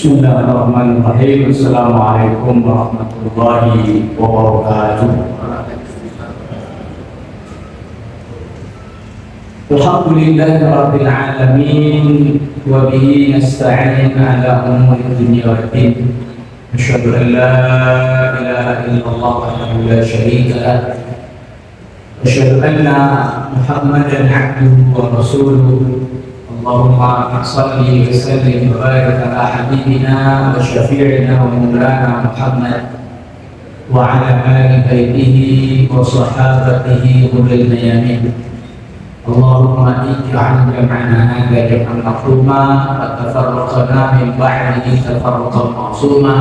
Bismillahirrahmanirrahim. Assalamualaikum warahmatullahi wabarakatuh. Alhamdulillahi rabbil alamin wa bihi nasta'in ala umuri dunya waddin. Asyhadu an la ilaha illallah wahdahu la syarika lah. Asyhadu anna Muhammadan abduhu wa rasuluh. Allahumma salli wa sallim wa barik ala habibina wa syafi'ina wa maulana Muhammad wa ala ali baitihi wa sahabatihi ulil yamin. Allahumma ij'al jam'ana hadha jam'an maqruma wa tafarraqna min ba'dihi tafarruqan ma'suma.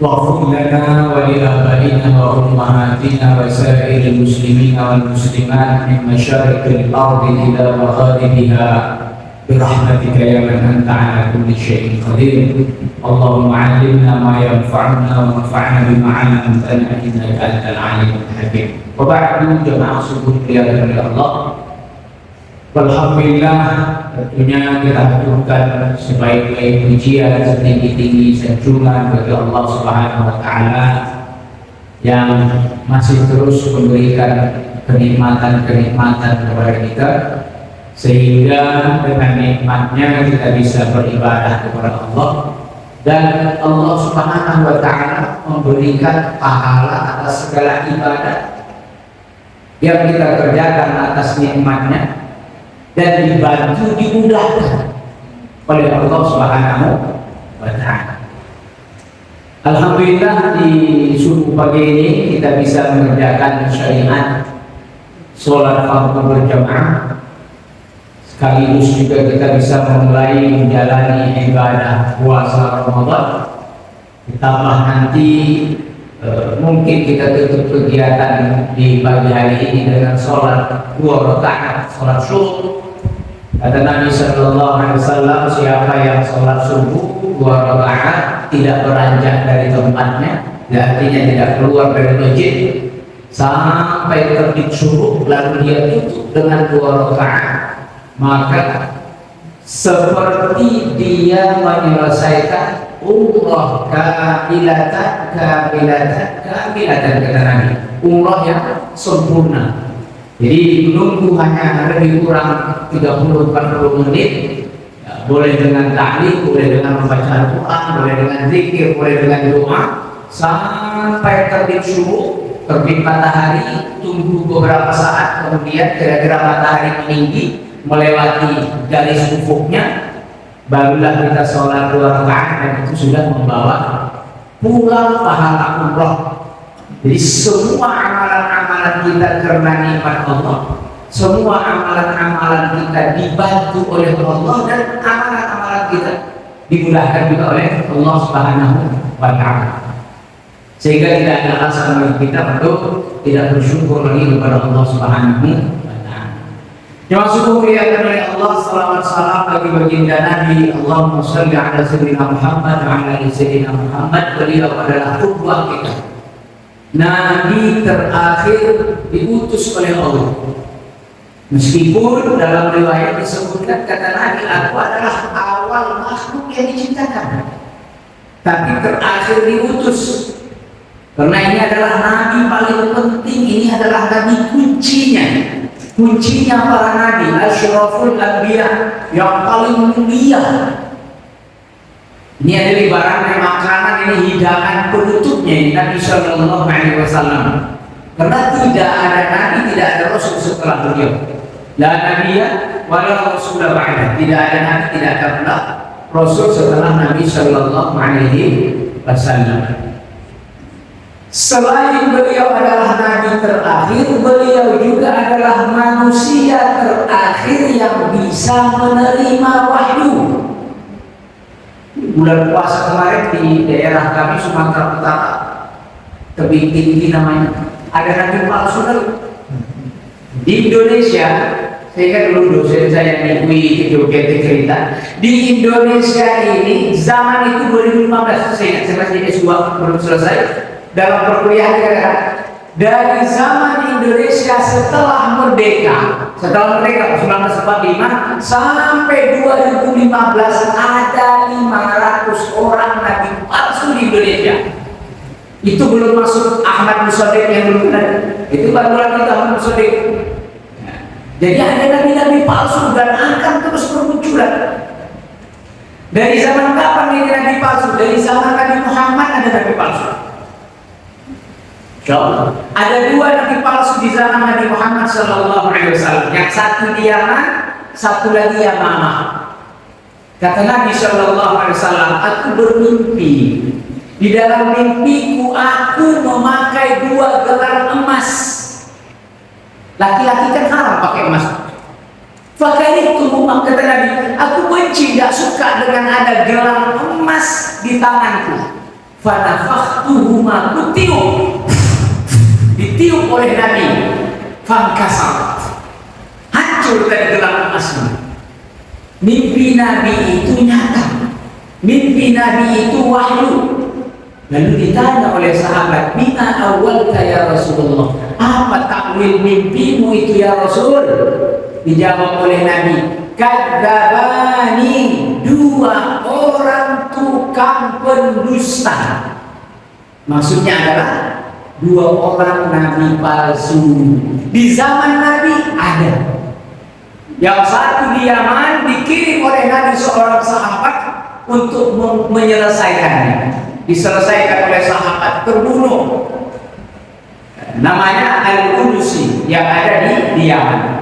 واغفر لنا ولآبائنا وأمهاتنا وسائر المسلمين والمسلمات من مشارق الأرض إلى مغاربها برحمتك يا من أنت على كل شيء قدير. اللهم علمنا ما ينفعنا وانفعنا بما علمتنا إنك أنت العليم الحكيم. وبعد جماعة subuh dilihat oleh Allah. Alhamdulillah, tentunya kita haturkan sebaik-baik pujian, setinggi-tinggi sanjungan bagi Allah Subhanahu wa Ta'ala yang masih terus memberikan kenikmatan-kenikmatan kepada kita, sehingga dengan nikmatnya kita bisa beribadah kepada Allah, dan Allah Subhanahu wa Ta'ala memberikan pahala atas segala ibadah yang kita kerjakan atas nikmatnya, dan dibantu, dimudahkan oleh Allah Subhanahu wa Ta'ala. Alhamdulillah, di subuh pagi ini kita bisa mengerjakan syariat sholat fardu berjamaah, sekaligus juga kita bisa mulai menjalani ibadah puasa Ramadan. Ditambah nanti mungkin kita tutup kegiatan di pagi hari ini dengan sholat 2 rakaat, sholat subuh. Kata Nabi Sallallahu Alaihi Wasallam, siapa yang sholat subuh 2 rakaat tidak beranjak dari tempatnya, artinya tidak keluar dari masjid sampai terbit subuh, lalu dia tutup dengan 2 rakaat, maka seperti dia menyelesaikan umrah kamilatan kata Nabi, umrah yang sempurna. Jadi menunggu hanya lebih kurang 30-40 menit, ya, boleh dengan ta'lim, boleh dengan membaca Al-Quran, boleh dengan zikir, boleh dengan doa, sampai terbit subuh, terbit matahari, tunggu beberapa saat, kemudian kira-kira matahari meninggi melewati garis ufuknya, barulah kita sholat 2 rakaat, dan itu sudah membawa pulang pahala umrah. Jadi semua amalan-amalan kita karena nikmat Allah, semua amalan-amalan kita dibantu oleh Allah, dan amalan-amalan kita dimudahkan juga oleh Allah Subhanahu wa Ta'ala, sehingga tidak ada alasan bagi kita untuk tidak bersyukur lagi kepada Allah Subhanahu wa Ta'ala. Yang syukur diakan oleh Allah, salawat salam bagi baginda Nabi. Allahumma shalli ala sayyidina Muhammad wa ala ali sayyidina Muhammad. Beliau adalah qudwah kita, Nabi terakhir diutus oleh Allah. Meskipun dalam riwayat disebutkan, kata Nabi, aku adalah awal makhluk yang diciptakan, tapi terakhir diutus. Karena ini adalah Nabi paling penting, ini adalah Nabi kuncinya para Nabi, asyraful anbiya, yang paling mulia. Ini adalah ibaratnya makanan, ini hidangan penutupnya Nabi Sallallahu Alaihi Wasallam. Karena tidak ada Nabi, tidak ada Rasul setelah beliau. La Nabiya wala Rasul ba'da. Tidak ada Nabi, tidak ada pula Rasul setelah Nabi Sallallahu Alaihi Wasallam. Selain beliau adalah Nabi terakhir, beliau juga adalah manusia terakhir yang bisa menerima wahyu. Bulan puasa kemarin di daerah kami Sumatera Utara, tebing tinggi namanya, ada nabi palsu di Indonesia. Sehingga dulu dosen saya di UI Joget cerita, di Indonesia ini zaman itu 2015, saya masih S2 belum selesai dalam perkuliahan, dari zaman Indonesia setelah merdeka 1945 sampai 2015 ada 500 orang nabi palsu di Indonesia. Itu belum masuk Ahmad Musaddiq yang belum ada. Itu baru lagi Ahmad Musaddiq. Jadi ada nabi-nabi palsu dan akan terus bermunculan. Dari zaman kapan ini nabi palsu? Dari zaman Nabi Muhammad ada nabi palsu. Ada 2 nabi palsu di zaman Nabi Muhammad SAW. Yang satu di Yaman, satu lagi Yamamah. Kata Nabi SAW, aku bermimpi. Di dalam mimpiku aku memakai 2 gelar emas. Laki-laki kan haram pakai emas. Pakai itu, kata Nabi, aku benci, tidak suka dengan ada gelar emas di tanganku. Fanafakhtuhuma, kutiup, ditiup oleh Nabi. Fangkasar, hancur dari gelar emasnya. Mimpi Nabi itu nyata. Mimpi Nabi itu wahyu. Lalu ditanya oleh sahabat, bima awalka ya Rasulullah, apa takwil mimpimu itu ya Rasul? Dijawab oleh Nabi, kadzabani, 2 orang tukang pendusta. Maksudnya adalah 2 orang nabi palsu. Di zaman Nabi ada. Yang satu di Yaman dikirim oleh Nabi seorang sahabat untuk menyelesaikannya. Diselesaikan oleh sahabat, terbunuh. Namanya Al-Qudusi yang ada di Yaman.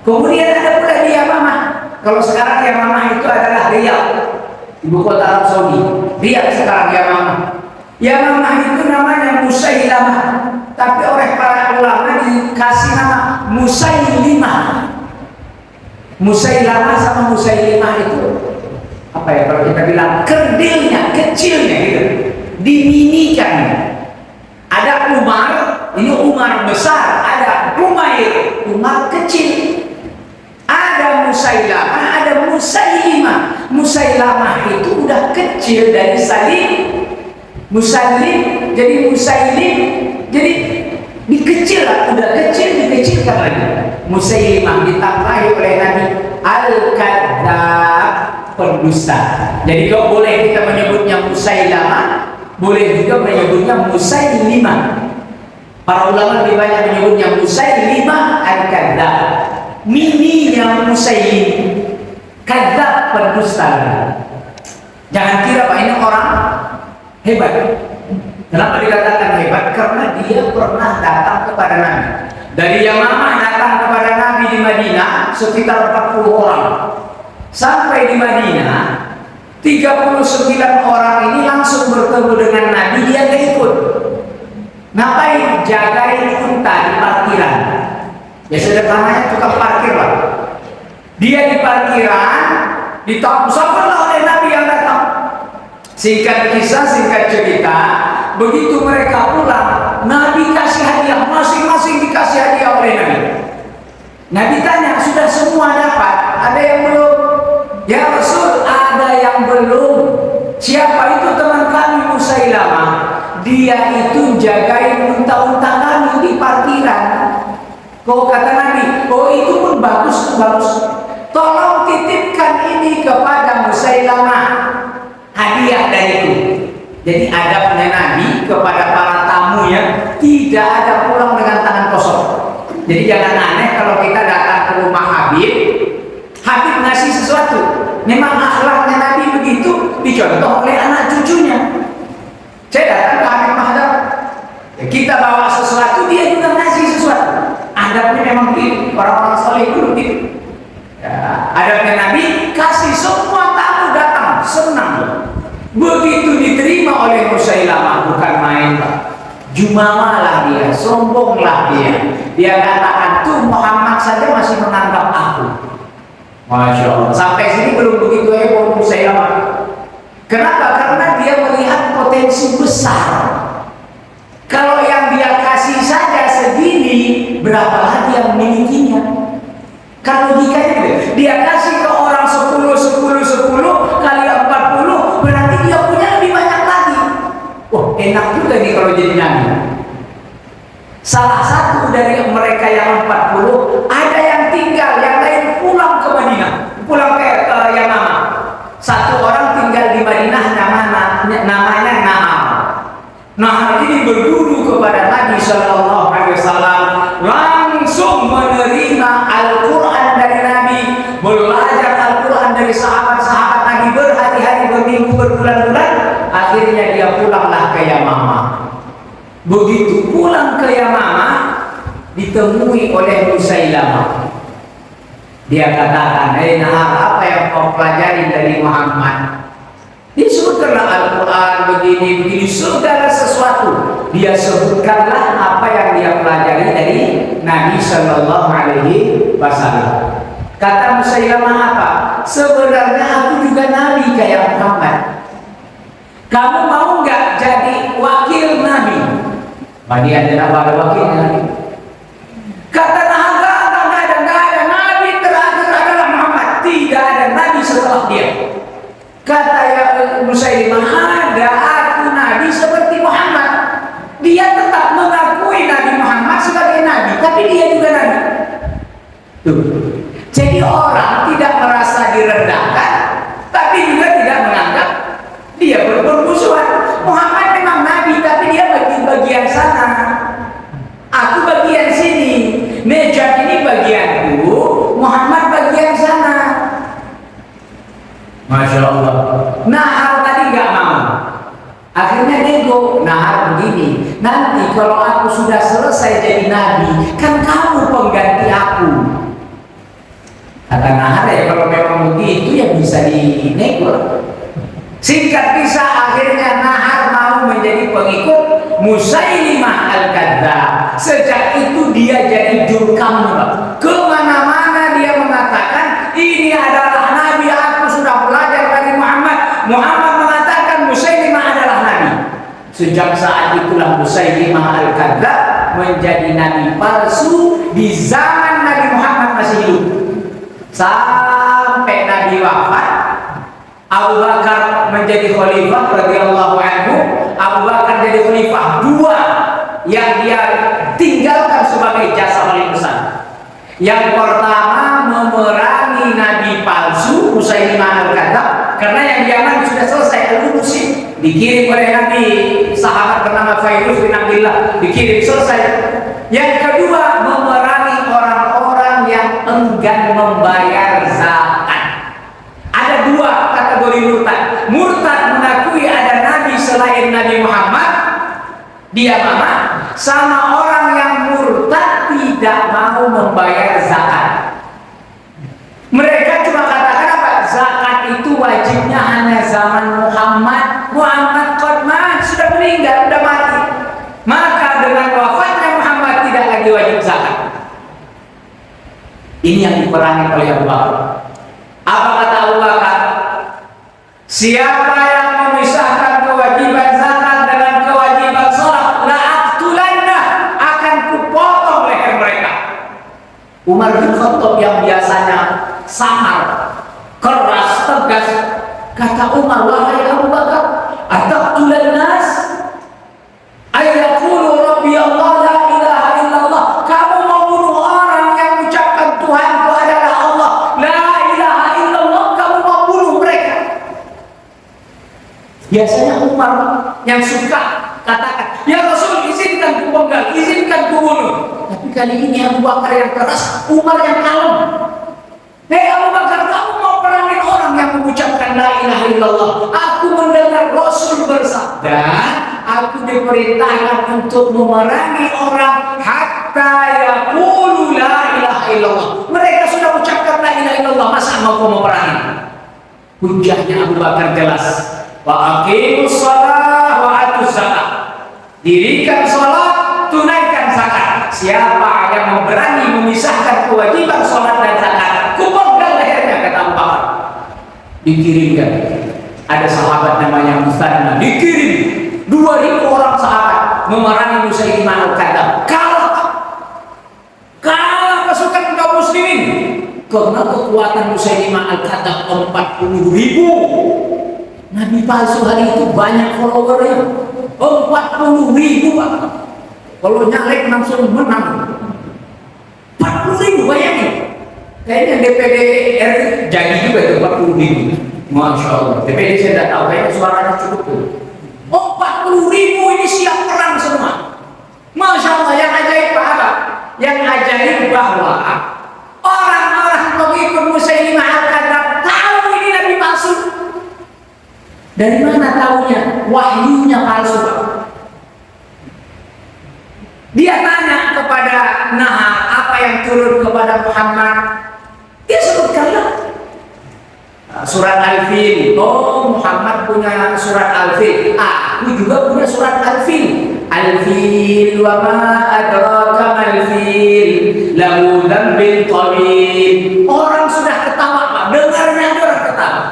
Kemudian ada pula di Yamamah. Kalau sekarang Yamamah itu adalah Riyadh, ibu kota Arab Saudi. Riyadh sekarang Yamamah. Yamamah itu namanya Musailamah, tapi oleh para ulama dikasih nama Musailimah. Musailamah sama Musailimah itu apa ya kalau kita bilang kerdilnya, kecilnya gitu, diminikan. Ada Umar, ini Umar besar, ada Umair, Umar kecil. Ada Musailamah, ada Musailimah. Musailamah itu udah kecil dari Salim, Musalim, jadi Musailim, jadi dikecil, udah kecil, dikecilkan lagi. Musailimah ditambahi oleh Nabi Al-Kadzab, pendusta. Jadi kau boleh kita menyebutnya Musailamah, boleh juga menyebutnya Musailimah. Para ulama lebih banyak menyebutnya Musailimah Al-Kadzab. Mininya Musailim, Kadzab, pendusta. Jangan kira Pak ini orang hebat. Kenapa dikatakan hebat? Karena dia pernah datang kepada Nabi. Dari Yamamah datang kepada Nabi di Madinah sekitar 40 orang. Sampai di Madinah 39 orang ini langsung bertemu dengan Nabi, dia gak ikut. Ngapain? Jagain unta di parkiran. Ya sederhananya tukang parkir lah. Dia di parkiran, ditangkaplah oleh Nabi yang datang. Singkat kisah, singkat cerita, begitu mereka pulang, Nabi kasih hadiah, masing-masing dikasih hadiah oleh Nabi. Nabi tanya, sudah semua dapat? Ada yang belum? Ya Rasul, ada yang belum. Siapa itu? Teman kami Musailamah. Dia itu jagain unta-unta kami di parkiran. Kau kata Nabi, oh itu pun bagus, bagus. Tolong titipkan ini kepada Musailamah, hadiah dariku. Jadi adabnya Nabi kepada para tamunya tidak ada pulang dengan tangan kosong. Jadi jangan aneh kalau kita datang ke rumah Habib, Habib ngasih sesuatu. Memang akhlaknya Nabi begitu, dicontoh oleh anak cucunya. Saya datang ke Habib Mahdar, kita bawa sesuatu, dia juga ngasih sesuatu. Adabnya memang begitu, orang-orang soleh dulu gitu. Ya, adabnya Nabi, kasih semua tamu datang, senang. Begitu diterima oleh Musailamah, bukan main Pak. Jumawa dia, sombonglah dia. Dia katakan tuh Muhammad saja masih menganggap aku. Masya Allah. Sampai sini belum begitu heboh Musailamah. Kenapa? Karena dia melihat potensi besar. Kalau yang dia kasih saja segini, berapa lagi yang memilikinya? Kan logikanya dia kasih ke orang 10 kali 40, berarti dia punya lebih banyak lagi. Wah, enak juga nih kalau jadi nabi. Salah satu dari mereka yang 40 ada yang tinggal, yang lain pulang ke Madinah, pulang ke Yamamah. Satu orang tinggal di Madinah namanya Nahar. Nahar ini berguru kepada Nabi Shallallahu Alaihi Wasallam, langsung menerima Al-Quran dari Nabi, belajar Al-Quran dari sahabat-sahabat Nabi berhari-hari, berminggu, berbulan-bulan. Akhirnya dia pulanglah ke Yamamah. Begitu pulang ke Yamamah, ditemui oleh Musailamah. Dia katakan, Nahar, apa yang kau pelajari dari Muhammad? Disebutkanlah Al-Quran begini-begini, segala sesuatu. Dia sebutkanlah apa yang dia pelajari dari Nabi Shallallahu Alaihi Wasallam. Kata Musailamah apa? Sebenarnya aku juga Nabi kayak Muhammad. Kamu mau nggak jadi wakil Nabi? Dia ada wakilnya Nabi. Kata Nahar, nggak ada Nabi terakhir adalah Muhammad. Tidak ada Nabi setelah dia. Kata ya Musailimah, ada aku Nabi seperti Muhammad. Dia tetap mengakui Nabi Muhammad sebagai Nabi, tapi dia juga Nabi. Tuh. Jadi orang tidak merasa direndahkan, tapi juga tidak menganggap dia bermusuhan. Muhammad memang Nabi, tapi dia bagian sana, aku bagian sini. Nejat ini bagianku, Muhammad bagian sana. Masya Allah. Nahar tadi nggak mau. Akhirnya nego. Nahar begini, nanti kalau aku sudah selesai jadi Nabi, kan kamu pengganti aku. Kata Nahar, ya kalau memang begitu ya bisa dinego. Singkat kisah, akhirnya Nahar mau menjadi pengikut Musailimah Al-Kadzdzab. Sejak itu dia jadi jurkam. Kemana-mana dia mengatakan ini adalah Nabi, aku sudah belajar dari Muhammad. Muhammad mengatakan Musailimah adalah Nabi. Sejak saat itulah Musailimah Al-Kadzdzab menjadi Nabi palsu di zaman Nabi Muhammad masih hidup. Sampai Nabi wafat, Abu Bakar menjadi khalifah radhiyallahu anhu. Abu Bakar jadi khalifah dua yang dia tinggalkan sebagai jasa paling besar. Yang pertama, memerangi Nabi palsu Musailimah Al-Kadzdzab, karena yang di Yaman sudah selesai Al-Qudusi, dikirim oleh Nabi, sahabat bernama Fairuz bin Abdillah, dikirim selesai. Yang kedua, memerangi orang-orang yang enggan membayar zakat. Ada dua kategori murtad. Murtad mengakui ada Nabi selain Nabi Muhammad, dia Yamamah, sama orang yang murtad tidak mau membayar zakat. Mereka cuma katakan apa? Zakat itu wajibnya hanya zaman Muhammad. Muhammad qadman, sudah meninggal, sudah mati. Maka dengan wafatnya Muhammad tidak lagi wajib zakat. Ini yang diperangi oleh Abu Bakar. Apa kata Abu Bakar? Siapa yang memisahkan kewajiban zakat dengan kewajiban sholat, la'aqtulanna, akan kupotong leher mereka. Umar bin Khattab yang biasanya samar, keras, tegas, kata Umar, wahai Abu Bakar, ataqtulan nas ayyaqulu rabbi Allah la ilaha illallah. Kamu mau bunuh orang yang ucapkan Tuhanku adalah Allah, la ilaha illallah, kamu mau bunuh mereka. Biasanya Umar yang suka katakan, ya Rasul, izinkan ku penggal, izinkan ku bunuh. Tapi kali ini Abu Bakar yang keras, Umar yang kalem. Hei Abu Bakar, kamu mau perangin orang yang mengucapkan la ilaha illallah. Aku mendengar Rasul bersabda, aku diperintahkan untuk memerangi orang hatta yaqulu la ilaha illallah. Mereka sudah ucapkan la ilaha illallah, masa mau kau memerangi? Hujahnya Abu Bakar jelas. Wa aqimus shalah wa atuz zakat. Dirikan salat, tunaikan zakat. Siapa yang berani memisahkan kewajiban salat dan zakat, kupenggal lehernya, kata Abu Bakar. Dikirimkan. Ada sahabat namanya Musanna, dikirim 2000 orang sahabat memerangi Musailimah Al-Kadzdzab. Kalah pasukan kaum muslimin karena kekuatan Musailimah Al-Kadzdzab 40.000. Nabi palsu hari itu banyak followernya, 40.000. Kalau nyalek langsung menang. 40.000, bayangin. Kayaknya DPD RI jadi juga itu 40.000. Masya Allah. DPD saya tidak tahu, kayaknya suaranya cukup tuh. 40.000 ini siap perang semua. Masya Allah, yang ajaib apa? Yang ajaib bahwa orang-orang pengikut Musailimah Al-Kadzdzab tahu ini Nabi palsu. Dari mana tahunya? Wahyunya palsu. Dia tanya kepada Naha, apa yang turun kepada Muhammad? Dia sebutkanlah surat Al-Fil. Oh, Muhammad punya surat Al-Fil. Aku juga punya surat Al-Fil. Al-Fil wa ma adraka mal-fil lahu dzambin tawil. Orang sudah ketawa, Pak. Dengarnya ada orang ketawa.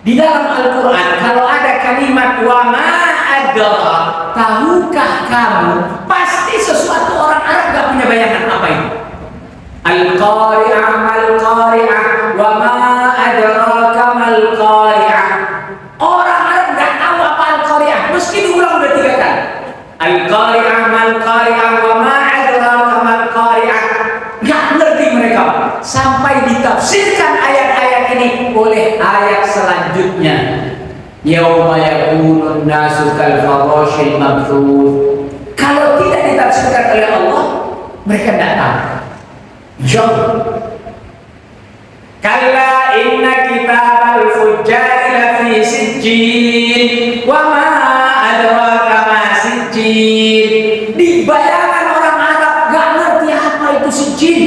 Di dalam Al-Quran kalau ada kalimat wa ma adraka, tahukah kamu? Pasti sesuatu orang Arab gak punya bayangan apa itu. Al-Qari'ah mal-Qari'ah wa ma adraka mal-Qari'ah. Orang Arab gak tahu apa Al-Qari'ah, meski diulang udah 3 kali. Al-Qari'ah mal-Qari'ah wa ma adraka mal-Qari'ah. Gak ngerti mereka sampai ditafsirkan ayat-ayat ini oleh ayat selanjutnya. Yauma yakunun nasu kal farashil mabthuth. Kalau tidak ditafsirkan oleh Allah, mereka tidak tahu. Insyaallah. Kalla inna kitabal fujjari lafi sijjin wa ma adraka ma sijjin. Di bayangan orang Arab gak ngerti apa itu sijjin.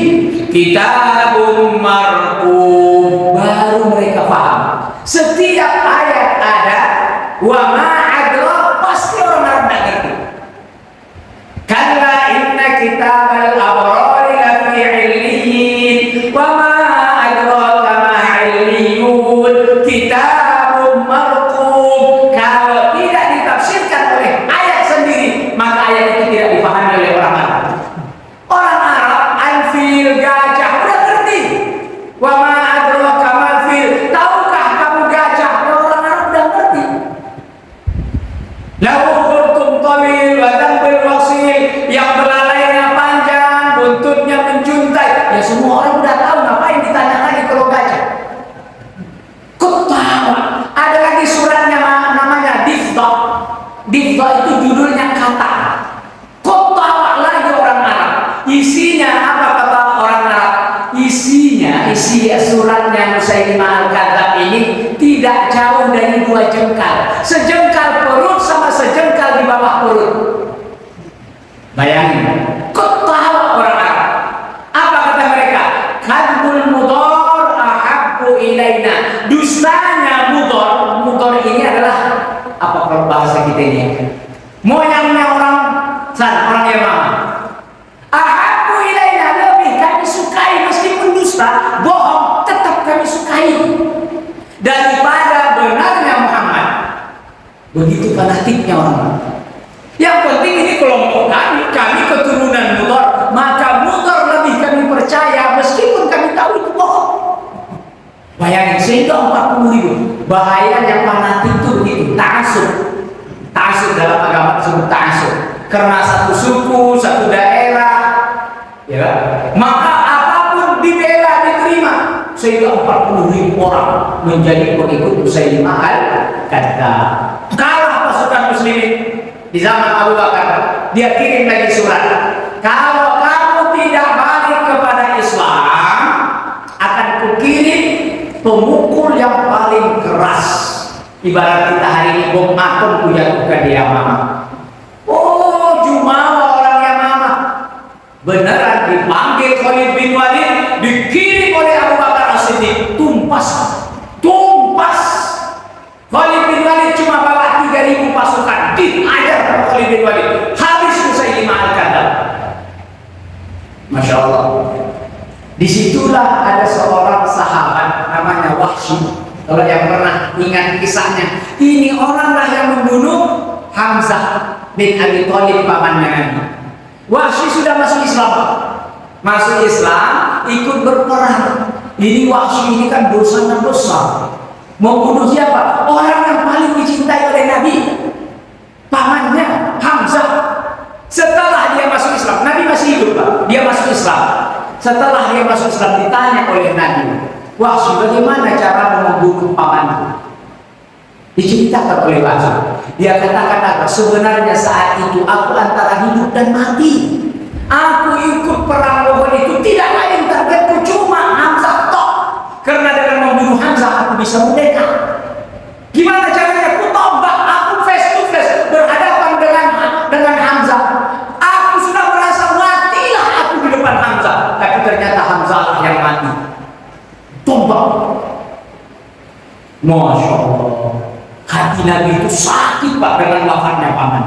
Kitabun marqum, baru mereka paham. Setiap ayat ada wa ma adraka, pasti orang Arab tidak ngerti. Kalla inna kitabal abrari lafi 'illiyin wa ma adraka ma 'illiyun kitabun marqum. Kalau tidak ditafsirkan oleh ayat sendiri, maka ayat itu tidak dipahami oleh orang Arab. Orang Arab al-fil, gajah, udah ngerti. Wa ma adraka mal fil, tahukah kamu gajah? Orang Arab udah ngerti. Lahu khurtum tawil wa dhanbil wasil, yang belalainya panjang, buntutnya menjuntai. Ya semua orang udah tahu, ngapain ditanya lagi kalau gajah? Ketawa. Ada lagi suratnya namanya Difda. Difda itu judulnya kata. Ketawa lagi orang Arab. Isinya apa kata orang Arab? Isi suratnya Musailimah Al-Kadzdzab ini tidak jauh dari 2 jengkal. Sejengkal perut sama sejengkal di bawah perut. Bayangin, ketawa orang Arab. Apa kata mereka? Kadbul mudhar ahabbu ilaina. Dustanya mudhar. Mudhar ini adalah apa kalau bahasa kita ini? Moyangnya orang sana, orang Yaman. Ahabbu ilaina, lebih kami sukai, meskipun dusta, bohong, tetap kami sukai daripada benarnya Muhammad. Begitu fanatiknya orang. Yang penting ini kelompok kami keturunan Mudhar, maka Mudhar lebih kami percaya meskipun kami tahu itu bohong. Bayangin, sehingga 40.000. Bahayanya fanatik itu begitu, ta'assub. Ta'assub dalam agama disebut ta'assub. Karena satu suku, satu daerah, ya, maka apapun dibela, diterima. Sehingga 40.000 orang menjadi pengikut Musailimah Al-Kadzdzab. Kalah pasukan muslimin di zaman Abu Bakar, dia kirim lagi surat. Kalau kamu tidak balik kepada Islam, akan kukirim pemukul yang paling keras. Ibarat kita hari ini bom atom kujatuhkan di Yamama. Oh, Jumawa orang Yamama. Beneran dipanggil Khalid bin Walid, dikirim oleh Abu Bakar As-Siddiq, tumpas. Khalid bin Walid cuma bawa 3.000 pasukan, dihajar Khalid bin Walid, habis Musailimah Al-Kadzdzab. Masya Allah. Disitulah ada seorang sahabat namanya Wahsy. Kalau yang pernah ingat kisahnya, ini oranglah yang membunuh Hamzah bin Abi Thalib, pamannya Nabi. Wahsy sudah masuk Islam, ikut berperang. Ini Wahsy ini kan dosanya besar. Mau bunuh siapa? Orang yang paling dicintai oleh Nabi, pamannya Hamzah. Setelah dia masuk Islam, Nabi masih hidup Pak, dia masuk Islam. Setelah dia masuk Islam ditanya oleh Nabi, Wahsy, bagaimana cara membunuh pamanku? Diceritakan oleh Wahsy. Dia katakan, sebenarnya saat itu aku antara hidup dan mati. Aku ikut perang Uhud itu tidak lain targetku cuma Hamzah tok. Karena dengan membunuh Hamzah aku bisa merdeka. Gimana caranya? Aku tobat, aku face to face berhadapan dengan Hamzah. Aku sudah merasa matilah aku di depan Hamzah, tapi ternyata Hamzah lah yang mati. Tobat. Masya Allah. Hati Nabi itu sakit Pak dengan wafatnya paman.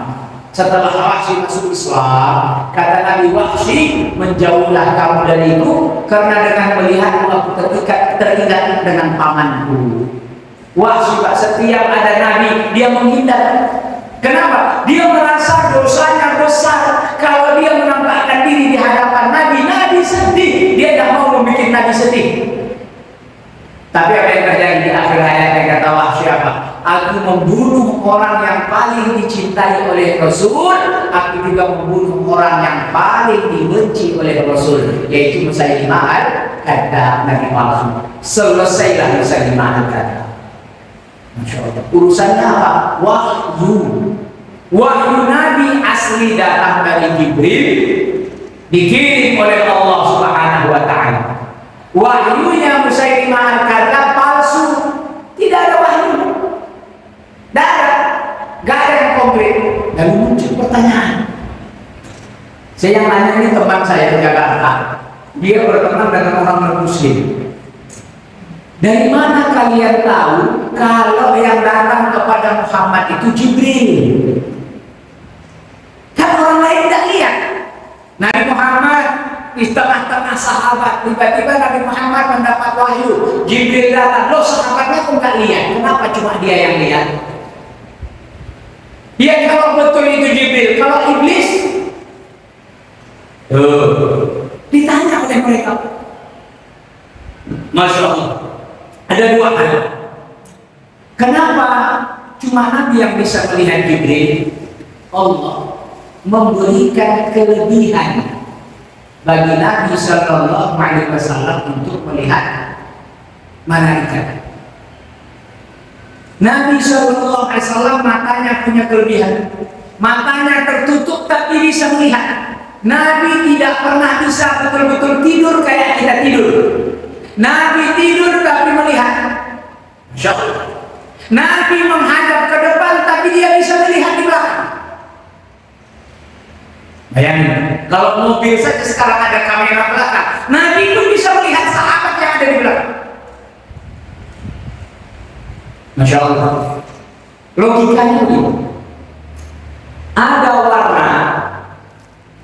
Setelah Wahsy masuk Islam, kata Nabi, Wahsy, menjauhlah kamu dari itu, karena dengan melihatmu aku teringat dengan pamanku. Wahsy Pak, setiap ada Nabi dia menghindar. Kenapa? Dia merasa dosanya besar. Kalau dia menampakkan diri di hadapan Nabi, Nabi sedih. Dia tidak mau membuat Nabi sedih. Tapi apa yang terjadi di akhir ayat yang kata Wahsy apa? Aku membunuh orang yang paling dicintai oleh Rasul. Aku juga membunuh orang yang paling dibenci oleh Rasul, yaitu Musailimah al-Kadzdzab. Nabi Muhammad. Selesailah Musailimah al-Kadzdzab. Masya Allah. Urusannya apa? Wahyu. Wahyu Nabi asli datang dari Jibril, dikirim oleh Allah Subhanahu wa Ta'ala. Wahyunya Musailimah al-Kadzdzab palsu, tidak ada wahyu, tidak ada yang konkret. Lalu muncul pertanyaan. Saya yang nanya ini teman saya di Jakarta, dia berteman dengan orang non-Muslim. Dari mana kalian tahu kalau yang datang kepada Muhammad itu Jibril? Kan orang lain tidak lihat. Nabi Muhammad di tengah-tengah sahabat, tiba-tiba Nabi Muhammad mendapat wahyu, Jibril datang. Loh, sahabatnya pun tak lihat, kenapa cuma dia yang lihat? Ya kalau betul itu Jibril, kalau iblis, ditanya oleh mereka. Masya Allah. Ada dua hal. Kenapa cuma Nabi yang bisa melihat Jibril? Allah memberikan kelebihan bagi Nabi Sallallahu Alaihi Wasallam untuk melihat malaikat. Nabi Sallallahu Alaihi Wasallam matanya punya kelebihan, matanya tertutup tapi bisa melihat. Nabi tidak pernah bisa betul-betul tidur kayak kita tidur. Nabi tidur tapi melihat. Masya Allah. Nabi menghadap ke depan tapi dia bisa melihat di belakang. Bayangin, kalau mobil saja sekarang ada kamera belakang, Nabi pun bisa melihat sahabat yang ada di belakang. Masya Allah. Logikanya begini. Ada warna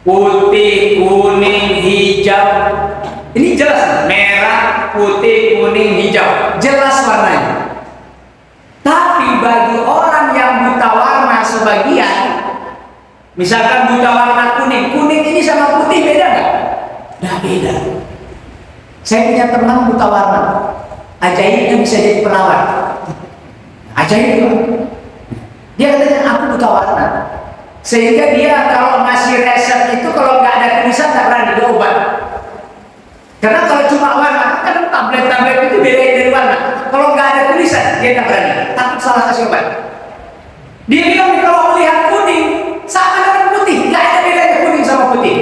putih, kuning, hijau. Ini jelas, merah, putih, kuning, hijau, jelas warnanya. Tapi bagi orang yang buta warna sebagian, misalkan buta warna kuning, kuning ini sama putih beda nggak? Nggak beda. Saya punya teman buta warna, ajaibnya bisa jadi perawat. Ajaib juga. Dia katanya aku buta warna, sehingga dia kalau ngasih resep itu kalau nggak ada tulisan tak berani dia obat. Karena kalau cuma warna, kan tablet-tablet itu beda dari warna. Kalau nggak ada tulisan, dia tak berani. Takut salah kasih obat. Dia bilang kalau melihat kuning sama dengan putih, nggak ada bedanya kuning sama putih.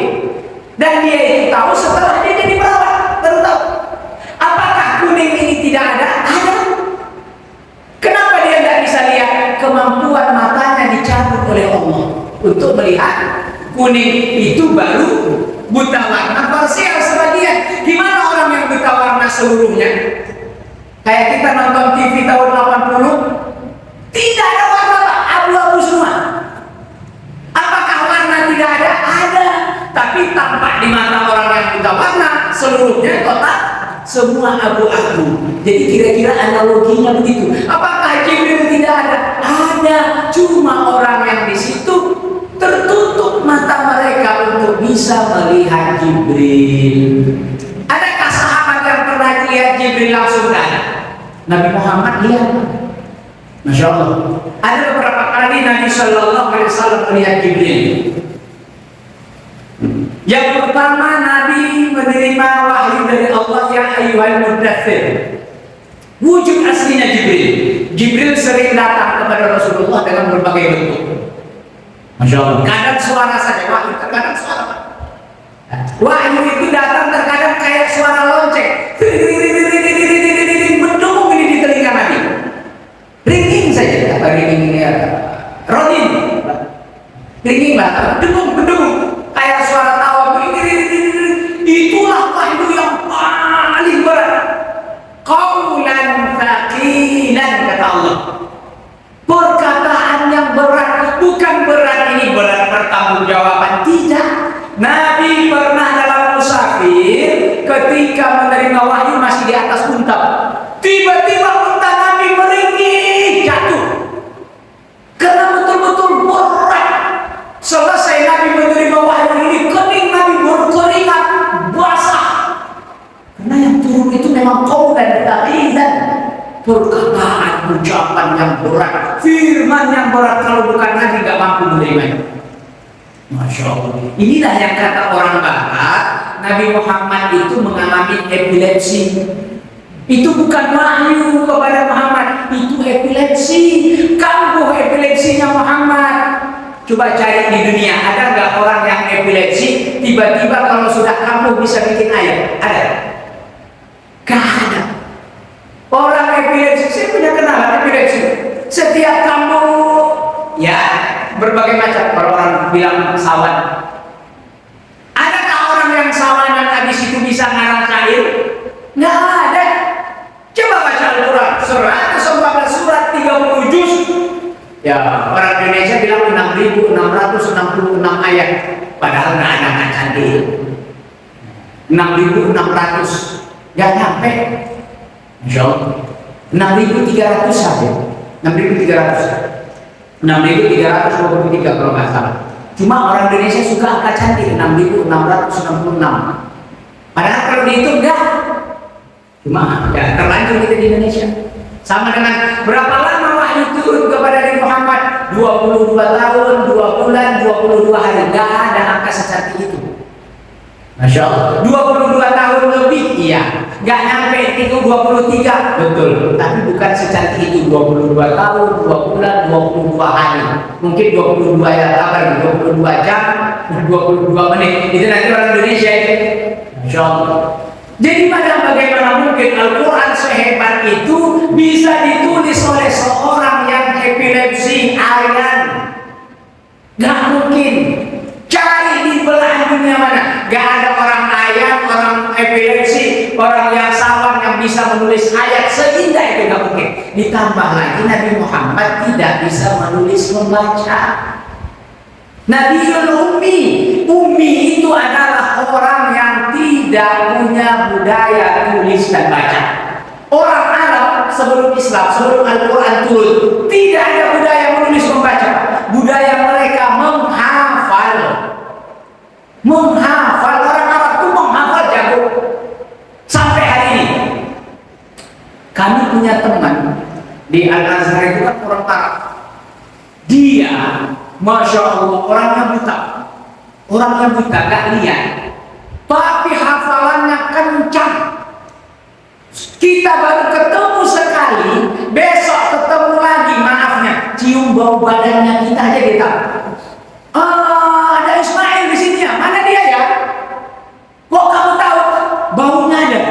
Dan dia itu tahu setelah dia jadi perawat, baru tahu. Apakah kuning ini tidak ada? Ada. Kenapa dia nggak bisa lihat? Kemampuan matanya dicabut oleh Allah untuk melihat kuning itu baru buta warna parsial sebagian. Gimana orang yang buta warna seluruhnya? Kayak kita nonton TV tahun 80, tidak ada warna Pak, abu-abu semua. Apakah warna tidak ada? Ada. Tapi tampak di mata orang yang buta warna seluruhnya total semua abu-abu. Jadi kira-kira analoginya begitu. Apakah Jibril tidak ada? Ada. Cuma orang yang di situ tertutup mata mereka untuk bisa melihat Jibril. Adakah sahabat yang pernah lihat Jibril langsung? Kan? Nabi Muhammad lihat. Masya Allah. Ada beberapa kali Nabi Sallallahu Alaihi Wasallam melihat Jibril. Yang pertama, Nabi menerima wahyu dari Allah, ya ayyuhal muddatsir. Wujud aslinya Jibril. Jibril sering datang kepada Rasulullah dengan berbagai bentuk. Masya Allah. Kadang suara saja wahyu, terkadang suara. Wahyu itu datang terkadang kayak suara lonceng. Mendung ini di telinga Nabi. Ringing saja, apa ringing ini ya? Rodin. Ringing lah, dengung, kayak suara tawa. Itulah wahyu yang paling berat. Qaulan tsaqilan, kata Allah. Perkataan yang berat, bukan berat ini berat pertanggungjawaban, tidak. Nabi pernah dalam musafir ketika menerima wahyu masih di atas unta. Tiba-tiba unta Nabi meringkih jatuh. Karena betul-betul berat. Selesai Nabi menerima wahyu ini, kening Nabi berkeringat basah. Karena yang turun itu memang qaulan tsaqilan, perkataan ucapan yang berat, firman yang berat. Kalau bukan Nabi nggak mampu menerimanya. Masya Allah. Inilah yang kata orang Barat, Nabi Muhammad itu mengalami epilepsi. Itu bukan wahyu kepada Muhammad, itu epilepsi. Kambuh epilepsinya Muhammad. Coba cari di dunia, ada nggak orang yang epilepsi tiba-tiba kalau sudah kambuh bisa bikin air? Ada? Gak ada. Orang epilepsi, saya punya kenalan epilepsi. Setiap kamu, ya berbagai macam. Kalau orang bilang sawan, adakah orang yang sawanan habis itu bisa ngarang syair? Nggak ada. Coba baca Al-Quran 114 surat 30 juz. Ya, orang Indonesia bilang 6.666 ayat. Padahal nggak ada cantik. 6.600, nggak nyampe. Insya Allah 6.300 saja, 6.323 kalau nggak salah. Cuma orang Indonesia suka angka cantik 6.666. Padahal kalau dihitung enggak. Cuma ya terlanjur kita di Indonesia. Sama dengan berapa lama wahyu turun kepada Nabi Muhammad? 22 tahun, 2 bulan, 22 hari. Enggak ada angka secantik itu. Masya Allah. 22 tahun lebih, iya. Nggak nyampe itu 23, betul. Tapi bukan secantik itu. 22 tahun, 2 bulan, 22 hari. Mungkin 22 ya, 22 jam, 22 menit. Itu nanti orang Indonesia itu. Masya Allah. Jadi bagaimana mungkin Al-Quran sehebat itu bisa ditulis oleh seorang yang epilepsi ayan? Nggak mungkin. Cari di belahan dunia mana, gak ada orang ayan, orang epilepsi, orang yang sawan yang bisa menulis ayat seindah itu, gak mungkin. Ditambah lagi Nabi Muhammad tidak bisa menulis membaca. Nabiul Ummi. Ummi itu adalah orang yang tidak punya budaya tulis dan baca. Orang Arab sebelum Islam, sebelum Al-Quran turun, tidak ada budaya menulis membaca. Budaya mereka menghafal. Orang Arab itu menghafal jago. Sampai hari ini kami punya teman di Al-Azhar itu kan orang Arab. Dia Masya Allah orangnya buta gak lihat, tapi hafalannya kencang. Kita baru ketemu sekali, besok ketemu lagi, maafnya cium bau badannya kita aja kita. Ada Ismail di sini ya, mana dia ya? Kok kamu tahu? Baunya ada.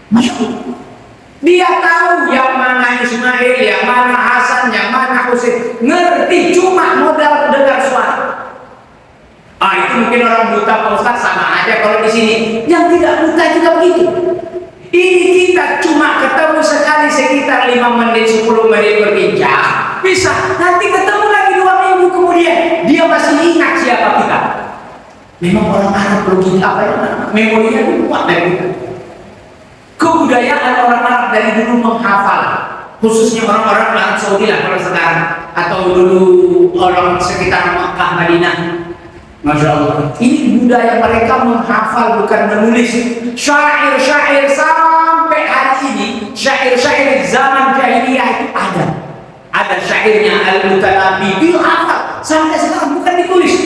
Masya Allah. Dia tahu yang mana Ismail, yang mana Hasan, yang mana Husain. Ngerti, cuma modal dengar suara. Itu mungkin orang buta Pak Ustaz, sama aja kalau di sini. Yang tidak buta juga begitu. Ini kita cuma ketemu sekali sekitar 5 menit, 10 menit berbincang. Bisa, nanti ketemu lagi 2 minggu kemudian. Dia masih ingat siapa kita. Memang orang Arab logika apa ya? Memorinya kuat dari kita. Kebudayaan orang Arab dari dulu menghafal, khususnya orang-orang Arab Saudi lah kalau sekarang, atau dulu orang sekitar Makkah, Madinah. Masya Allah. Ini budaya mereka menghafal, bukan menulis. Syair-syair sampai hari ini, syair-syair zaman jahiliyah itu ada. Ada syairnya Al-Mutanabbi, dihafal sampai sekarang, bukan ditulis.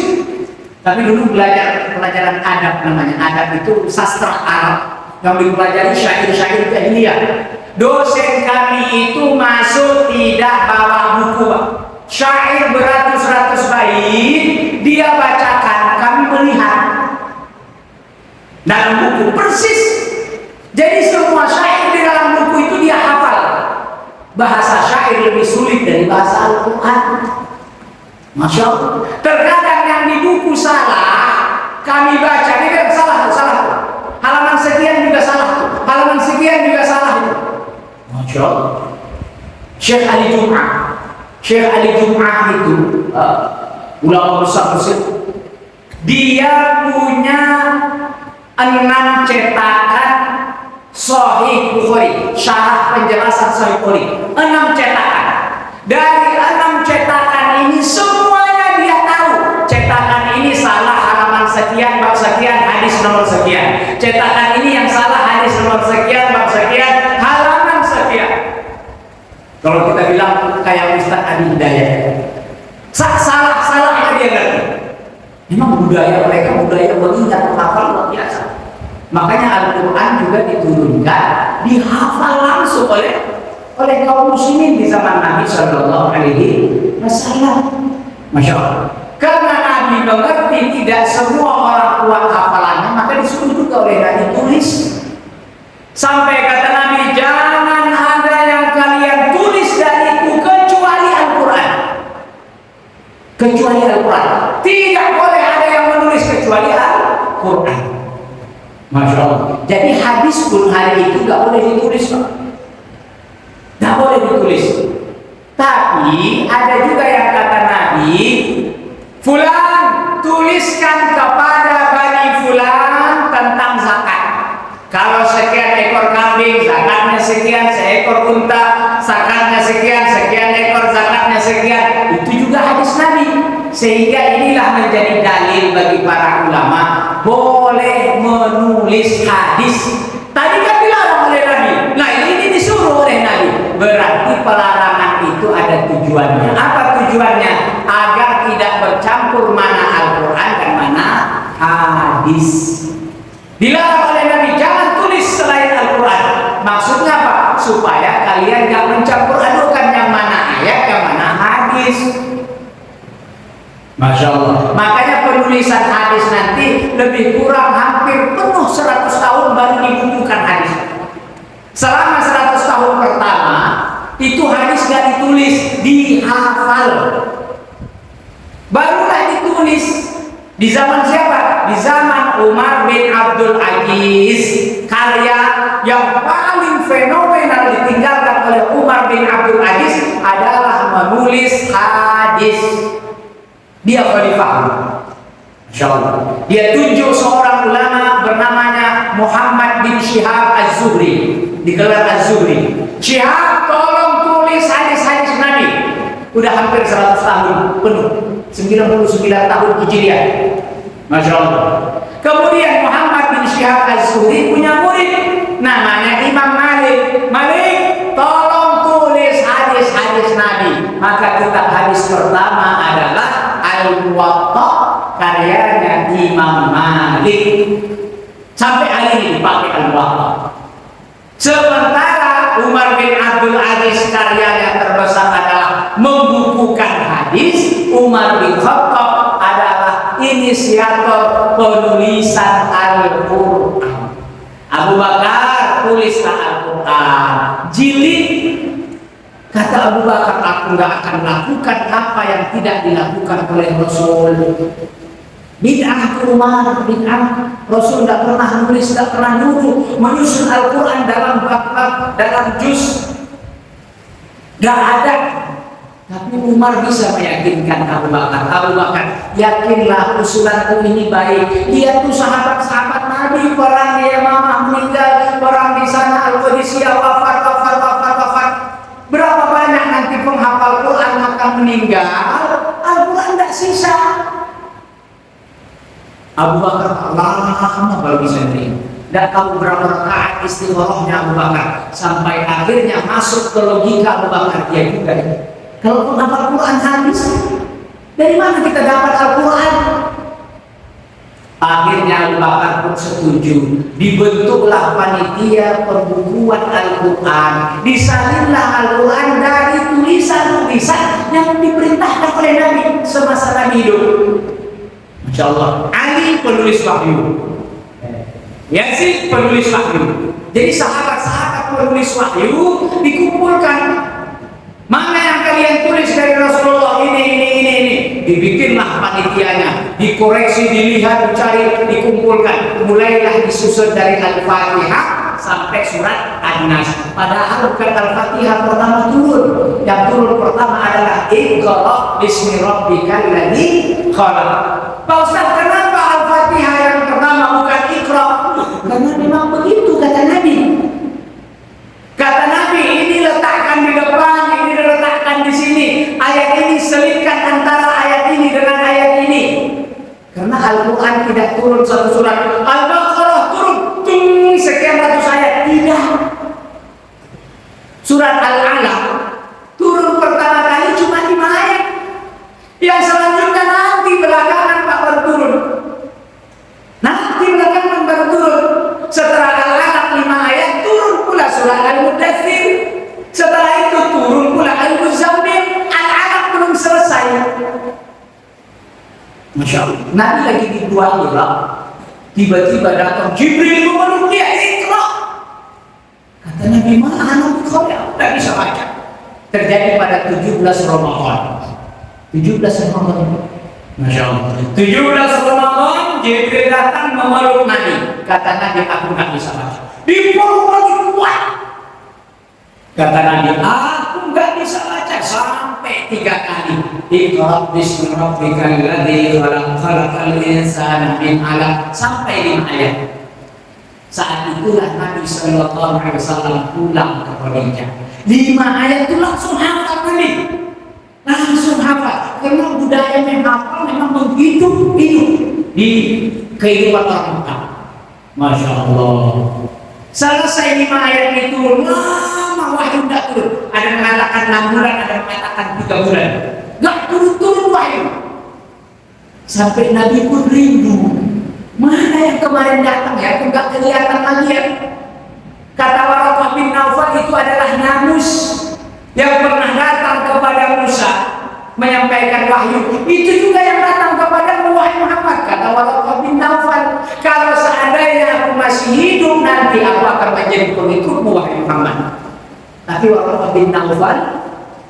Tapi dulu belajar pelajaran adab namanya. Adab itu sastra Arab yang dipelajari syair-syair jahiliyah. Dosen kami itu masuk tidak bawa buku, Pak. Syair beratus-ratus bait dia bacakan, kami melihat dalam buku persis. Jadi semua syair di dalam buku itu dia hafal. Bahasa syair lebih sulit dari bahasa Al-Quran. Masya Allah. Terkadang yang di buku salah, kami baca dia kan salah. Halaman sekian juga salah, halaman sekian juga salah. Masya Allah. Syekh Ali Jum'ah itu ulama besar Mesir. Dia punya 6 cetakan Sahih Bukhari, syarah penjelasan Sahih Bukhari. 6 cetakan. Dari 6 cetakan ini semuanya dia tahu. Cetakan ini salah halaman sekian, bab sekian, hadis nomor sekian. Cetakan ini yang salah hadis nomor sekian, bab sekian, halaman sekian. Kalau kita bilang kayak Ustaz Adi Hidayat, salah dia ngerti. Memang budaya mereka budaya mengingat menghafal luar biasa. Makanya Al-Quran juga diturunkan, dihafal langsung oleh kaum muslimin di zaman Nabi Shallallahu Alaihi Wasallam. Masya Allah. Karena Nabi mengerti tidak semua orang kuat hafalannya, maka disuruh juga oleh Nabi tulis. Sampai kata Nabi, jangan ada yang kalian tulis dariku kecuali Al-Quran. Kecuali Al-Quran. Tidak boleh ada yang menulis kecuali Al-Quran. Masya Allah. Jadi hadis pun hari itu gak boleh ditulis, Pak. Gak boleh ditulis. Tapi ada juga yang kata Nabi, fulan tuliskan kepada Bani Fulan tentang zakat. Kalau sekian ekor kambing, zakatnya sekian, seekor unta, zakatnya sekian, sekian ekor, zakatnya sekian. Itu juga hadis Nabi. Sehingga inilah menjadi dalil bagi para ulama boleh menulis hadis. Tadi kan dilarang oleh Nabi. Nah ini disuruh oleh Nabi. Berarti pelarangan itu ada tujuannya. Apa tujuannya? Agar tidak bercampur mana Al-Quran dan mana hadis. Dilarang oleh Nabi, jangan tulis selain Al-Quran. Maksudnya apa? Supaya kalian gak mencampur adukan yang mana ayat, yang mana hadis. Masya Allah. Makanya penulisan hadis nanti lebih kurang hampir penuh 100 tahun baru dibukukan hadis. Selama 100 tahun pertama itu hadis gak ditulis, dihafal. Barulah ditulis. Di zaman siapa? Di zaman Umar bin Abdul Aziz. Karya yang paling fenomenal ditinggalkan oleh Umar bin Abdul Aziz adalah menulis hadis. Dia khalifah. Masya Allah. Dia tunjuk seorang ulama bernamanya Muhammad bin Syihab Az-Zuhri, digelar Az-Zuhri. Syihab, tolong tulis hadis-hadis Nabi. Udah hampir 100 tahun penuh, 99 tahun Hijriah. Masya Allah. Kemudian Muhammad bin Syihab Az-Zuhri punya murid namanya Imam Malik. Malik, tolong tulis hadis-hadis Nabi. Maka kitab hadis pertama adalah Al-Muwatta karyanya Imam Malik. Sampai hari ini dipakai Al-Muwatta. Sementara Umar bin Abdul Aziz karyanya terbesar adalah membukukan hadis. Umar bin Khattab adalah inisiator penulisan Al-Quran. Abu Bakar tulislah Al-Quran jilid. Kata Abu Bakar, aku nggak akan lakukan apa yang tidak dilakukan oleh Rasul. Bid'ah itu Umar, bid'ah. Rasul tidak pernah nulis, tidak pernah nyuruh menyusun Al-Quran dalam bab-bab, dalam juz. Gak ada. Tapi Umar bisa meyakinkan Abu Bakar. Abu Bakar, yakinlah usulanku ini baik. Dia tuh sahabat-sahabat Nabi, orang dia mama meninggal, orang di sana Al-Qadisiyah wafat. Berapa banyak nanti penghafal Quran akan meninggal, Al-Quran tidak sisa. Abu Bakar lama baru bisa terima. Tidak tahu berapa rakaat istigharahnya Abu Bakar, sampai akhirnya masuk ke logika Abu Bakar. Dia juga, kalau penghafal Quran habis, dari mana kita dapat Al-Quran? Akhirnya Abu Bakar pun setuju. Dibentuklah panitia pembukuan Al-Quran. Disalinlah Al-Quran dari tulisan-tulisan yang diperintahkan oleh Nabi semasa Nabi hidup. Masya Allah. Ali penulis wahyu, Yazid penulis wahyu. Jadi sahabat-sahabat penulis wahyu dikumpulkan. Mana yang kalian tulis dari Rasulullah ini. Dibikinlah panitianya, dikoreksi, dilihat, dicari, dikumpulkan. Mulailah disusun dari Al-Fatihah sampai surat An-Nas. Padahal bukan Al-Fatihah pertama turun. Yang turun pertama adalah Iqra bismi rabbikal ladzi khalaq. Pak Ustaz, kenapa Al-Fatihah yang pertama bukan Iqra? Karena memang begitu kata Nabi. Kata Nabi, ini letakkan di depan, ini letakkan di sini. Ayat ini selipkan antara ayat ini dengan ayat ini. Karena Al-Quran tidak turun satu surat. Al-Baqarah turun, sekian ratus ayat. Tidak. Surat Al-Alaq turun pertama kali cuma 5 ayat. Yang selanjutnya nanti belakangan Pak baru turun. Nanti belakangan baru turun. Setelah Al-Alaq 5 ayat turun pula surah Al-Mudaththir. Setelah itu turun pula Al-Muzammil. Al-Alaq belum selesai. Masya Allah. Nabi lagi di dua Hira, tiba-tiba datang Jibril memeluk dia. Iqra. Kata Nabi, mana anak kau ya? Tidak bisa baca. Terjadi pada 17 Ramadan. 17 Ramadan. Masya Allah. 17 Ramadan Jibril datang memeluk Nabi. Kata Nabi, aku nggak bisa baca. Dipeluk lagi kuat. Kata Nabi, aku nggak bisa baca sampai 3 kali. Iqra bismi rabbikal ladzi khalaq, khalaqal insana min 'alaq, sampai 5 ayat. Saat itulah Nabi sallallahu alaihi wasallam pulang ke Khadijah. 5 ayat itu langsung hafal Nabi. Langsung hafal. Karena budaya menghafal memang begitu hidup di kehidupan orang Mekah. Masya Allah. Selesai 5 ayat itu lama wahyu tidak turun. Ada yang mengatakan 6 bulan, ada yang mengatakan 3 bulan. Gak turun-turun wahyu. Sampai Nabi pun rindu. Mana yang kemarin datang ya? Itu gak kelihatan lagi ya. Kata Waraqah bin Naufal, itu adalah namus yang pernah datang kepada Musa menyampaikan wahyu. Itu juga yang datang kepada wahyu Muhammad. Kata Waraqah bin Naufal, kalau seandainya aku masih hidup nanti aku akan menjadi pengikutmu wahyu Muhammad. Tapi Waraqah bin Naufal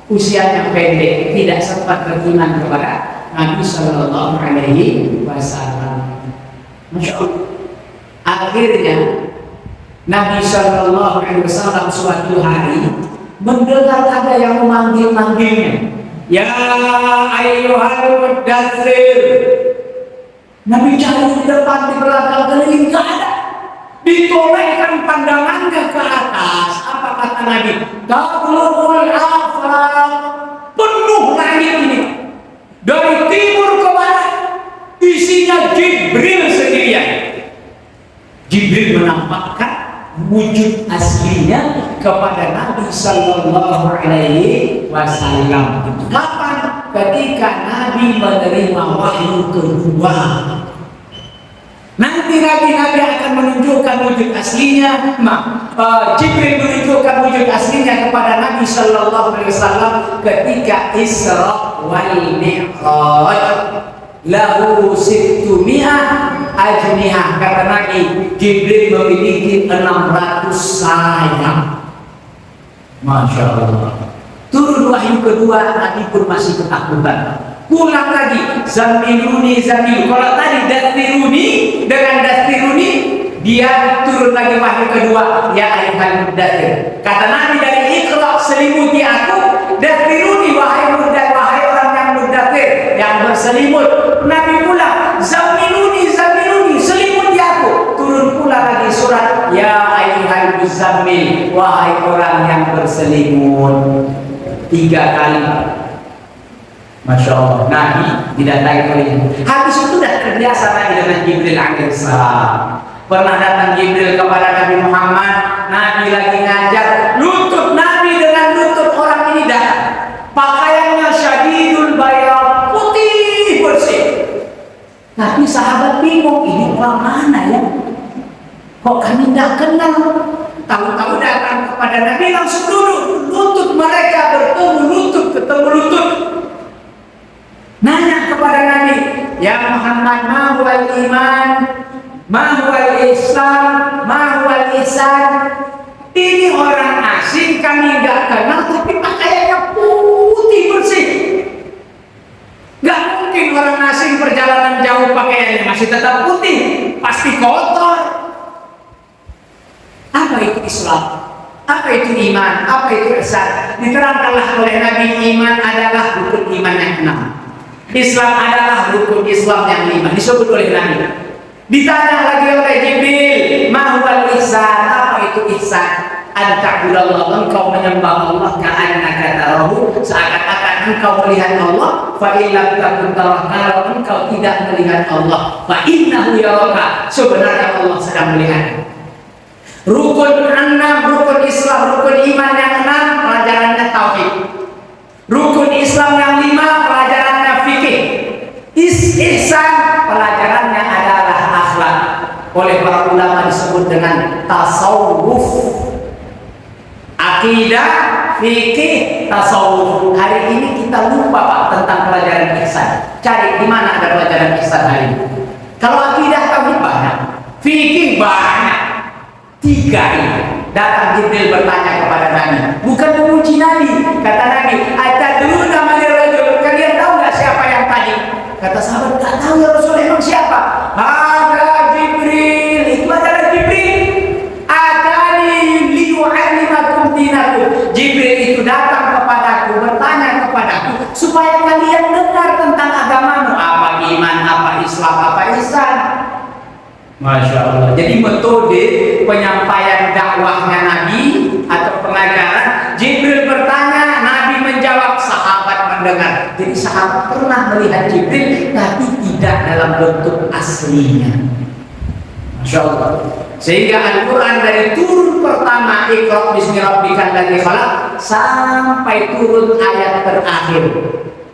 usianya pendek, tidak sempat beriman kepada Nabi Sallallahu Alaihi Wasallam. Masya Allah. Akhirnya Nabi Sallallahu Alaihi Wasallam suatu hari mendengar ada yang memanggil-manggilnya. Ya ayyuhal muddatsir. Nabi cari di depan, di belakang, keliling, gak ada. Ditolehkan pandangannya ke atas. Apa kata Nabi? Tablugul afaq. Penuh langit ini. Dari timur ke barat isinya Jibril sendirian. Jibril menampakkan wujud aslinya kepada Nabi Sallallahu Alaihi Wasallam. Kapan? Ketika Nabi menerima wahyu kedua. Nanti Nabi akan menunjukkan wujud aslinya. Jibril menunjukkan wujud aslinya kepada Nabi Sallallahu Alaihi Wasallam ketika Isra wal Mi'raj. Lahu sittumi'ah ajnihah. Kata Nabi, Jibril memiliki 600 sayap. Masya Allah. Turun wahyu kedua, Nabi pun masih ketakutan. Pulang lagi, zamiluni. Kalau tadi dastiruni, dengan dastiruni dia turun lagi wahyu kedua. Ya ayyuhal muddatsir. Kata Nabi, dari Iqra, selimuti aku. Dastiruni, wahai muddatsir, wahai orang yang muddatsir, yang berselimut. Nabi pula, zamiluni, selimuti aku. Turun pula lagi surat Ya ayyuhal muzammil, wahai orang yang berselimut. 3 kali. Masya Allah. Nabi didatangi oleh habis itu sudah terbiasa Nabi dengan Jibril alaihissalam. Pernah datang Jibril kepada Nabi Muhammad, Nabi lagi ngajar, lutut Nabi dengan lutut orang ini datang. Pakaiannya syadidul bayad, putih bersih. Tapi sahabat bingung, ini Kok kami tidak kenal? Tahu-tahu datang kepada Nabi langsung duduk, lutut mereka bertemu lutut ketemu lutut. Nanya kepada Nabi, ya Muhammad, ma huwal iman, ma huwal Islam, ma huwal ihsan. Ini orang asing kami nggak kenal, tapi pakaiannya putih bersih. Nggak mungkin orang asing perjalanan jauh pakaiannya masih tetap putih, pasti kotor. Apa itu Islam? Apa itu iman? Apa itu ihsan? Diterangkanlah oleh Nabi, iman adalah rukun iman yang 6. Islam adalah rukun Islam yang 5. Disebut oleh Nabi. Ditanya lagi oleh Jibril, ma huwal ihsan? Apa itu ihsan? An ta'budallah, engkau menyembah Allah ka'annaka tarahu, seakan-akan engkau melihat Allah. Fa illam takun tarahu, kalau engkau tidak melihat Allah, fa innahu yaraka, sebenarnya Allah sedang melihat. Rukun 6, rukun Islam, rukun iman yang 6 pelajarannya tauhid. Rukun Islam yang 5 pelajarannya fikih. Ihsan pelajarannya adalah akhlak. Oleh para ulama disebut dengan tasawuf. Akidah, fikih, tasawuf. Hari ini kita lupa Pak tentang pelajaran ihsan. Cari di mana ada pelajaran ihsan hari ini. Kalau akidah tauhid banyak, fikih banyak. 3 ini. Datang Jibril bertanya kepada Nabi, bukan memuji Nabi. Kata Nabi, atadruna manir rajul, kalian tahu nggak siapa yang tadi? Kata sahabat, nggak tahu ya Rasul, emang siapa? Ada Jibril, itu adalah Jibril. Atani liyu'allimakum dinakum. Jibril itu datang kepadaku, bertanya kepadaku supaya kalian dengar tentang agamamu, apa iman, apa Islam, apa ihsan. Masya Allah. Jadi metode penyampaian dakwahnya Nabi atau pengajaran, Jibril bertanya, Nabi menjawab, sahabat mendengar. Jadi sahabat pernah melihat Jibril, tapi tidak dalam bentuk aslinya. Masya Allah. Sehingga Al-Quran dari turun pertama, Iqra bismi rabbikal ladzi khalaq, sampai turun ayat terakhir,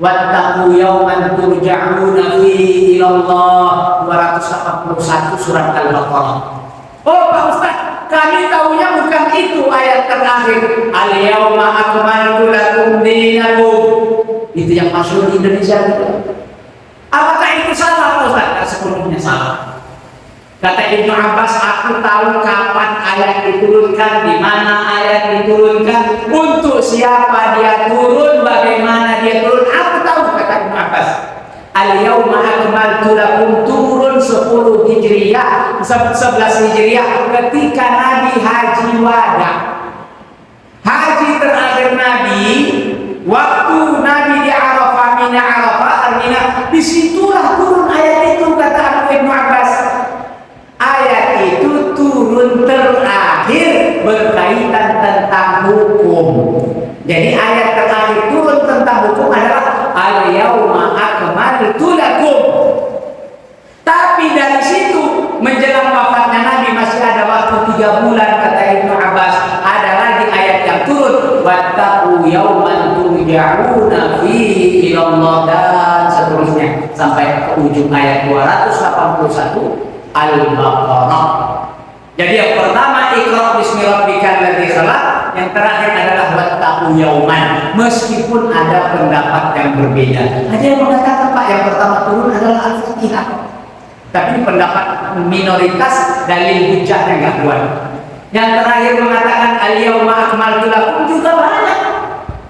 wattaqu yawman turja'una fihi ilallah, 281 surat Al-Baqarah. Oh Pak Ustaz, kami tahunya bukan itu ayat terakhir, al-yawma akmaltu lakum dinakum. Itu yang masuk di Indonesia. Apakah itu salah Pak Ustaz? Sepenuhnya salah. Kata Ibnu Abbas, aku tahu kapan ayat diturunkan, di mana ayat diturunkan, untuk siapa dia turun, bagaimana dia turun. Aku tahu, kata Ibnu Abbas. Al-yawma akmaltu lakum turun 10 Hijriah, 11 Hijriah, ketika Nabi haji wada. Haji terakhir Nabi, waktu Nabi di Arafah, Mina Arafah, Armina, disitulah turun ayat itu, kata Ibnu Abbas. Ayat itu turun terakhir berkaitan tentang hukum. Jadi ayat terakhir turun tentang hukum adalah al-yawma akmaltu lakum. Tapi dari situ menjelang wafatnya Nabi masih ada waktu 3 bulan, kata Ibnu Abbas. Ada lagi ayat yang turun, wattaqu yawman turja'una fihi ilallah, dan seterusnya sampai ke ujung ayat 281 Al-Baqarah. Jadi yang pertama Iqra bismi rabbikal ladzi khalaq, yang terakhir adalah wattaqu yauman. Meskipun ada pendapat yang berbeda. Ada yang mengatakan Pak yang pertama turun adalah Al-Fatihah. Tapi pendapat minoritas, dalil hujahnya enggak kuat. Yang terakhir mengatakan al-yauma akmaltu lakum juga banyak.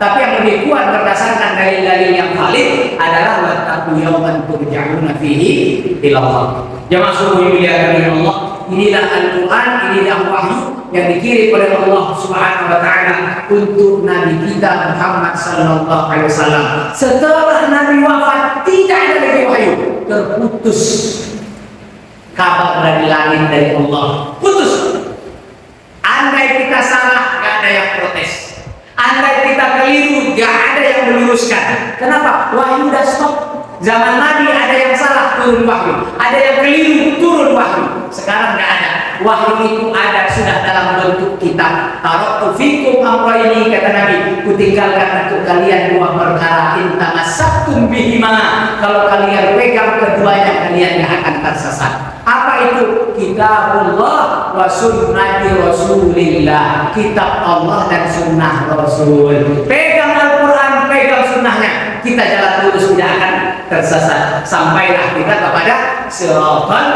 Tapi yang lebih kuat berdasarkan dalil-dalil yang valid adalah wattaqu yauman turja'una fihi ilallah. Jamaah sekalian dimuliakan Allah, inilah Al-Quran, inilah wahyu yang dikirim oleh Allah Subhanahu wa taala untuk Nabi kita Muhammad sallallahu alaihi wasallam. Setelah Nabi wafat tidak ada lagi wahyu, terputus kabar dari langit dari Allah. Putus. Andai kita salah, gak ada yang protes. Andai kita keliru, gak ada yang meluruskan. Kenapa? Wahyu udah stop. Zaman Nabi ada yang salah, turun wahyu. Ada yang keliru, turun wahyu. Sekarang nggak ada. Wahyu itu ada sudah dalam bentuk kitab. Taraktu fikum amrayni, kata Nabi, kutinggalkan untuk kalian 2 perkara, in tamassaktum bihima, kalau kalian pegang keduanya kalian yang akan tersesat. Apa itu? Kitabullah wa sunnati Rasulillah, kitab Allah dan sunnah Rasul. Pegang Al-Quran, pegang sunnahnya, kita jalan lurus, tidak akan tersesat. Sampailah kita kepada siratal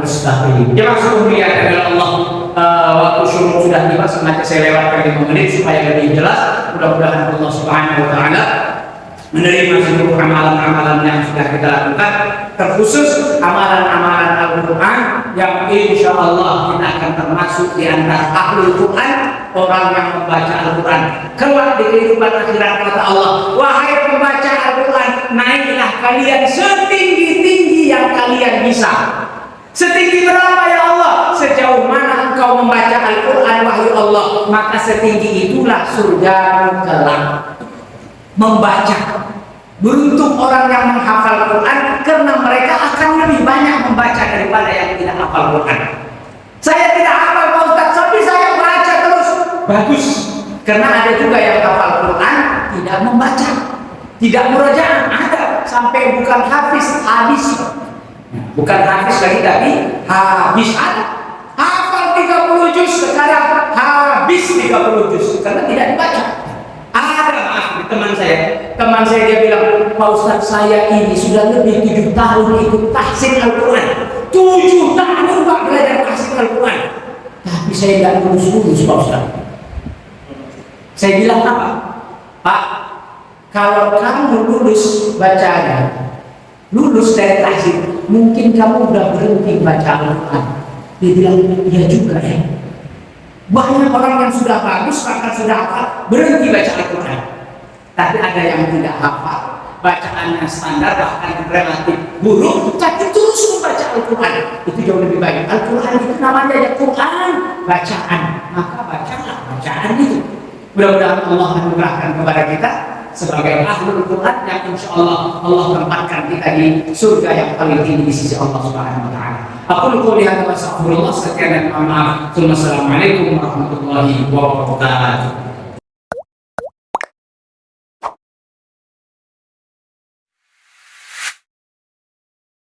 mustaqim. Jemaah sekalian kepada Allah, waktu syukur sudah tiba, sengaja saya lewatkan 5 menit supaya lebih jelas. Mudah-mudahan Allah Subhanahu wa taala menerima seluruh amalan-amalan yang sudah kita lakukan, terkhusus amalan-amalan Al-Quran yang insya Allah kita akan termasuk di antara ahlul Quran, orang yang membaca Al-Quran. Kelak di kehidupan akhirat kata Allah, wahai pembaca Al-Quran, naiklah kalian setinggi-tinggi yang kalian bisa. Setinggi berapa ya Allah? Sejauh mana engkau membaca Al-Quran wahyu Allah, maka setinggi itulah surga kelak. Membaca, beruntung orang yang menghafal Quran, karena mereka akan lebih banyak membaca daripada yang tidak hafal Quran. Saya tidak hafal Pak Ustaz, tapi saya baca terus. Bagus, karena ada juga yang hafal Quran tidak membaca, tidak murojaah. Ada sampai bukan hafiz, habis. Bukan hafiz lagi, tapi habis. Ada hafal 30 juz, sekarang habis 30 juz karena tidak dibaca. Ada teman saya dia bilang, Pak Ustaz, saya ini sudah lebih 7 tahun ikut tahsin Al-Quran, 7 tahun Pak belajar tahsin Al-Quran, tapi saya tidak lulus Pak Ustaz. Saya bilang apa? Pak, kalau kamu lulus bacanya, lulus dari tahsin, mungkin kamu udah berhenti baca Al-Quran. Dia bilang, iya juga ya. Banyak orang yang sudah bagus, bahkan sudah hafal, berhenti baca Al-Quran. Tapi ada yang tidak hafal, bacaannya standar, bahkan relatif buruk, tapi terus membaca Al-Quran. Itu jauh lebih baik. Al-Quran itu namanya ya Quran, bacaan. Maka bacalah bacaan itu. Mudah-mudahan Allah anugerahkan kepada kita sebagai ahlul Quran yang insya Allah Allah tempatkan kita di surga yang paling tinggi di sisi Allah Subhanahu wa taala. Aku qouli hadza wa astaghfirullah, sekian dan maaf. Assalamualaikum warahmatullahi wabarakatuh.